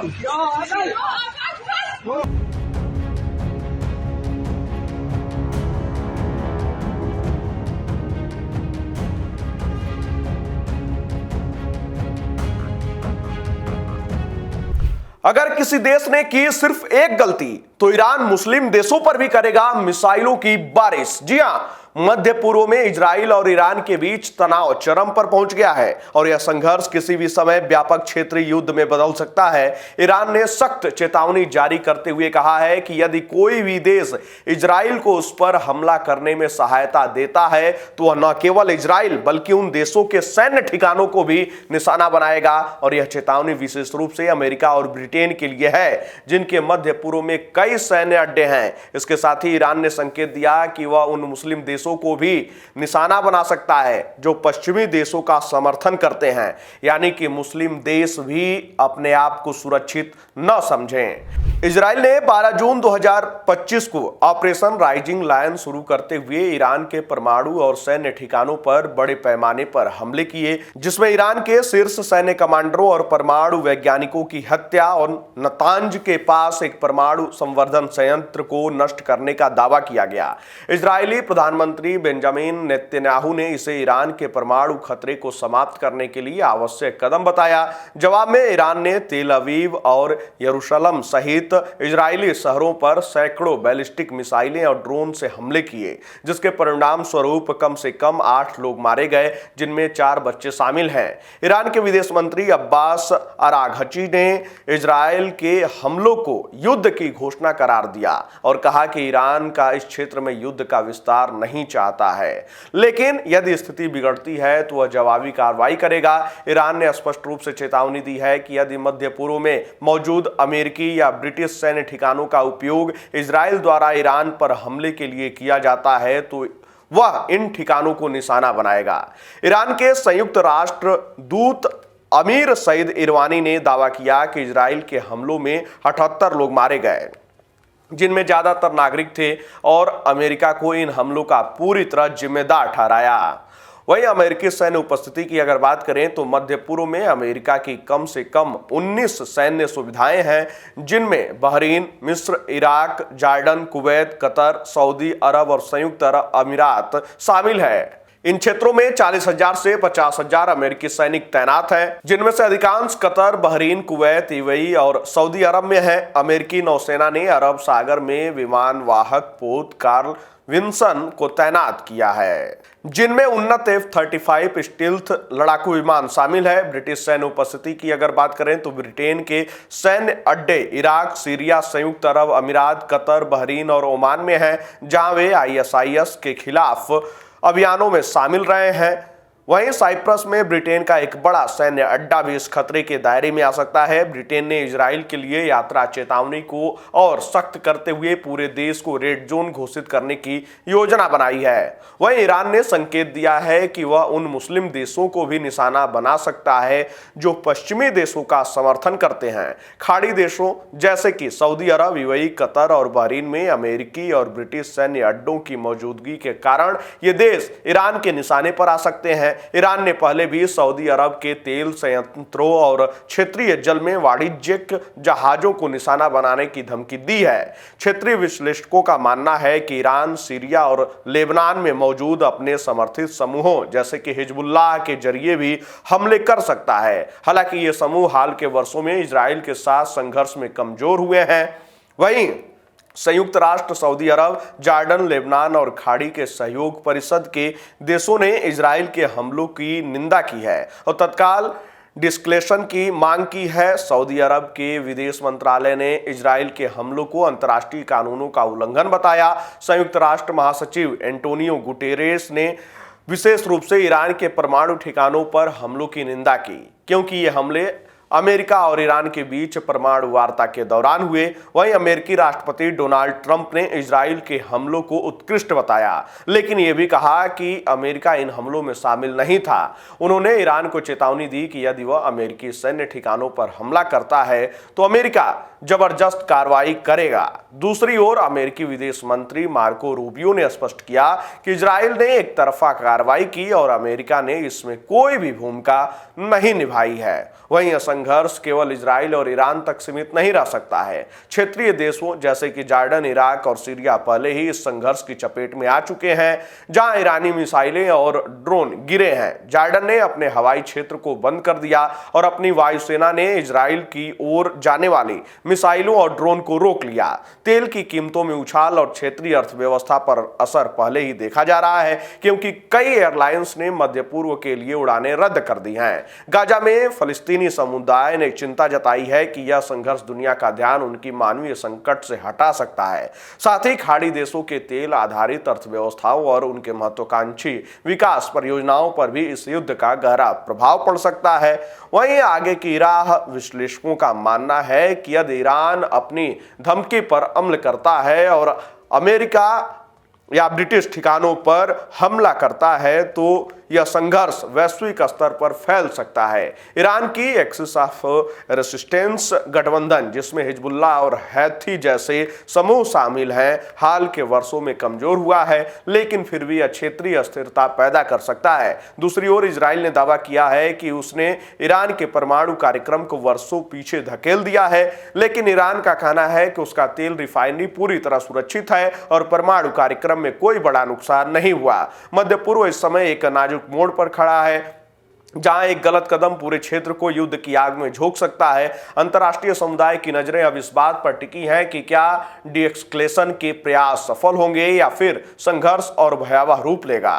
अगर किसी देश ने की सिर्फ एक गलती तो ईरान मुस्लिम देशों पर भी करेगा मिसाइलों की बारिश। जी हां, मध्य पूर्व में इजराइल और ईरान के बीच तनाव चरम पर पहुंच गया है और यह संघर्ष किसी भी समय व्यापक क्षेत्रीय युद्ध में बदल सकता है। ईरान ने सख्त चेतावनी जारी करते हुए कहा है कि यदि कोई भी देश इजराइल को उस पर हमला करने में सहायता देता है तो वह न केवल इजराइल बल्कि उन देशों के सैन्य ठिकानों को भी निशाना बनाएगा। और यह चेतावनी विशेष रूप से अमेरिका और ब्रिटेन के लिए है, जिनके मध्य पूर्व में कई सैन्य अड्डे हैं। इसके साथ ही ईरान ने संकेत दिया कि वह उन मुस्लिम देशों को भी निशाना बना सकता है जो पश्चिमी देशों का समर्थन करते हैं, यानी कि मुस्लिम देश भी अपने आप को सुरक्षित न समझें। इजराइल ने 12 जून 2025 को ऑपरेशन राइजिंग लायन शुरू करते हुए ईरान के परमाणु और सैन्य ठिकानों पर बड़े पैमाने पर हमले किए, जिसमें ईरान के शीर्ष सैन्य कमांडरों और परमाणु वैज्ञानिकों की हत्या और नतांज के पास एक परमाणु संवर्धन संयंत्र को नष्ट करने का दावा किया गया। इजरायली प्रधानमंत्री बेंजामिन नेतन्याहू ने इसे ईरान के परमाणु खतरे को समाप्त करने के लिए आवश्यक कदम बताया। जवाब में ईरान ने तेल अवीव और यरूशलेम सहित इजरायली शहरों पर सैकड़ों बैलिस्टिक मिसाइलें और ड्रोन से हमले किए, जिसके परिणाम स्वरूप कम से कम 8 लोग मारे गए, जिनमें 4 बच्चे शामिल हैं। ईरान के विदेश मंत्री अब्बास अराघची ने इजरायल के हमलों को युद्ध की घोषणा करार दिया और कहा कि ईरान का इस क्षेत्र में युद्ध का विस्तार नहीं चाहता है, लेकिन यदि स्थिति बिगड़ती है तो वह जवाबी कार्रवाई करेगा। ईरान ने स्पष्ट रूप से चेतावनी दी है कि यदि मध्य पूर्व में मौजूद अमेरिकी या ब्रिटिश सैन्य ठिकानों का उपयोग इजराइल द्वारा ईरान पर हमले के लिए किया जाता है तो वह इन ठिकानों को निशाना बनाएगा। ईरान के संयुक्त राष्ट्र दूत अमीर सईद इरवानी ने दावा किया कि इजराइल के हमलों में 78 लोग मारे गए, जिनमें ज्यादातर नागरिक थे, और अमेरिका को इन हमलों का पूरी तरह जिम्मेदार ठहराया। वहीं अमेरिकी सैन्य उपस्थिति की अगर बात करें तो मध्य पूर्व में अमेरिका की कम से कम 19 सैन्य सुविधाएं हैं, जिनमें बहरीन, मिस्र, Iraq, Jordan, Kuwait, Qatar, Saudi Arab और संयुक्त अरब अमीरात शामिल है। इन क्षेत्रों में 40,000 से 50,000 अमेरिकी सैनिक तैनात हैं, जिनमें से अधिकांश कतर, बहरीन, कुवैत, यूएई और सऊदी अरब में है। अमेरिकी नौसेना ने अरब सागर में विमान वाहक पोत कार्ल विंसन को तैनात किया है, जिनमें उन्नत F-35 स्टील्थ लड़ाकू विमान शामिल है। ब्रिटिश सैन्य उपस्थिति की अगर बात करें तो ब्रिटेन के सैन्य अड्डे इराक, सीरिया, संयुक्त अरब अमीरात, कतर, बहरीन और ओमान में हैं, जहां वे ISIS के खिलाफ अभियानों में शामिल रहे हैं। वहीं साइप्रस में ब्रिटेन का एक बड़ा सैन्य अड्डा भी इस खतरे के दायरे में आ सकता है। ब्रिटेन ने इजराइल के लिए यात्रा चेतावनी को और सख्त करते हुए पूरे देश को रेड जोन घोषित करने की योजना बनाई है। वहीं ईरान ने संकेत दिया है कि वह उन मुस्लिम देशों को भी निशाना बना सकता है जो पश्चिमी देशों का समर्थन करते हैं। खाड़ी देशों जैसे कि सऊदी अरब, यूएई, कतर और बहरीन में अमेरिकी और ब्रिटिश सैन्य अड्डों की मौजूदगी के कारण ये देश ईरान के निशाने पर आ सकते हैं। ईरान ने पहले भी सऊदी अरब के तेल संयंत्रों और क्षेत्रीय जल में वाणिज्यिक जहाजों को निशाना बनाने की धमकी दी है। क्षेत्रीय विश्लेषकों का मानना है कि ईरान सीरिया और लेबनान में मौजूद अपने समर्थित समूहों जैसे कि हिजबुल्लाह के जरिए भी हमले कर सकता है। हालांकि ये समूह हाल के वर्षों में इजराइल के साथ संघर्ष में कमजोर हुए हैं। वहीं संयुक्त राष्ट्र, सऊदी अरब, जॉर्डन, लेबनान और खाड़ी के सहयोग परिषद के देशों ने इजराइल के हमलों की निंदा की है और तत्काल डिस्क्लेशन की मांग की है। सऊदी अरब के विदेश मंत्रालय ने इजराइल के हमलों को अंतर्राष्ट्रीय कानूनों का उल्लंघन बताया। संयुक्त राष्ट्र महासचिव एंटोनियो गुटेरेस ने विशेष रूप से ईरान के परमाणु ठिकानों पर हमलों की निंदा की, क्योंकि ये हमले अमेरिका और ईरान के बीच परमाणु वार्ता के दौरान हुए। वहीं अमेरिकी राष्ट्रपति डोनाल्ड ट्रंप ने इजराइल के हमलों को उत्कृष्ट बताया, लेकिन यह भी कहा कि अमेरिका इन हमलों में शामिल नहीं था। उन्होंने ईरान को चेतावनी दी कि यदि वह अमेरिकी सैन्य ठिकानों पर हमला करता है तो अमेरिका जबरदस्त कार्रवाई करेगा। दूसरी ओर अमेरिकी विदेश मंत्री मार्को रूबियो ने स्पष्ट किया कि इजराइल ने एक तरफा कार्रवाई की और अमेरिका ने इसमें कोई भी भूमिका नहीं निभाई है। वहीं संघर्ष केवल इजराइल और ईरान तक सीमित नहीं रह सकता है। क्षेत्रीय देशों जैसे कि जॉर्डन, इराक और सीरिया पहले ही इस संघर्ष की चपेट में आ चुके हैं, जहां ईरानी मिसाइलें और ड्रोन गिरे हैं। जॉर्डन ने अपने हवाई क्षेत्र को बंद कर दिया और अपनी वायुसेना ने इजराइल की ओर जाने वाली मिसाइलों और ड्रोन को रोक लिया। तेल की कीमतों में उछाल और क्षेत्रीय अर्थव्यवस्था पर असर पहले ही देखा जा रहा है, क्योंकि कई एयरलाइंस ने मध्य पूर्व के लिए उड़ानें रद्द कर दी हैं। गाजा में फलस्तीनी समुदाय ने चिंता जताई है कि यह संघर्ष दुनिया का ध्यान उनकी मानवीय संकट से हटा सकता है। साथ ही खाड़ी देशों के तेल आधारित अर्थव्यवस्थाओं और उनके महत्वाकांक्षी विकास परियोजनाओं पर भी इस युद्ध का गहरा प्रभाव पड़ सकता है। वहीं आगे की राह विश्लेषकों का मानना है कि यदि ईरान अपनी धमकी पर अमल करता है और अमेरिका या ब्रिटिश ठिकानों पर हमला करता है तो यह संघर्ष वैश्विक स्तर पर फैल सकता है। ईरान की एक्सिस ऑफ रेसिस्टेंस गठबंधन, जिसमें हिजबुल्लाह और हैथी जैसे समूह शामिल हैं, हाल के वर्षों में कमजोर हुआ है, लेकिन फिर भी यह क्षेत्रीय अस्थिरता पैदा कर सकता है। दूसरी ओर इजराइल ने दावा किया है कि उसने ईरान के परमाणु कार्यक्रम को वर्षों पीछे धकेल दिया है, लेकिन ईरान का कहना है कि उसका तेल रिफाइनरी पूरी तरह सुरक्षित है और परमाणु कार्यक्रम में कोई बड़ा नुकसान नहीं हुआ। मध्य पूर्व इस समय एक नाजुक मोड़ पर खड़ा है, जहां एक गलत कदम पूरे क्षेत्र को युद्ध की आग में झोंक सकता है। अंतर्राष्ट्रीय समुदाय की नजरें अब इस बात पर टिकी हैं कि क्या डी-एस्केलेशन के प्रयास सफल होंगे या फिर संघर्ष और भयावह रूप लेगा।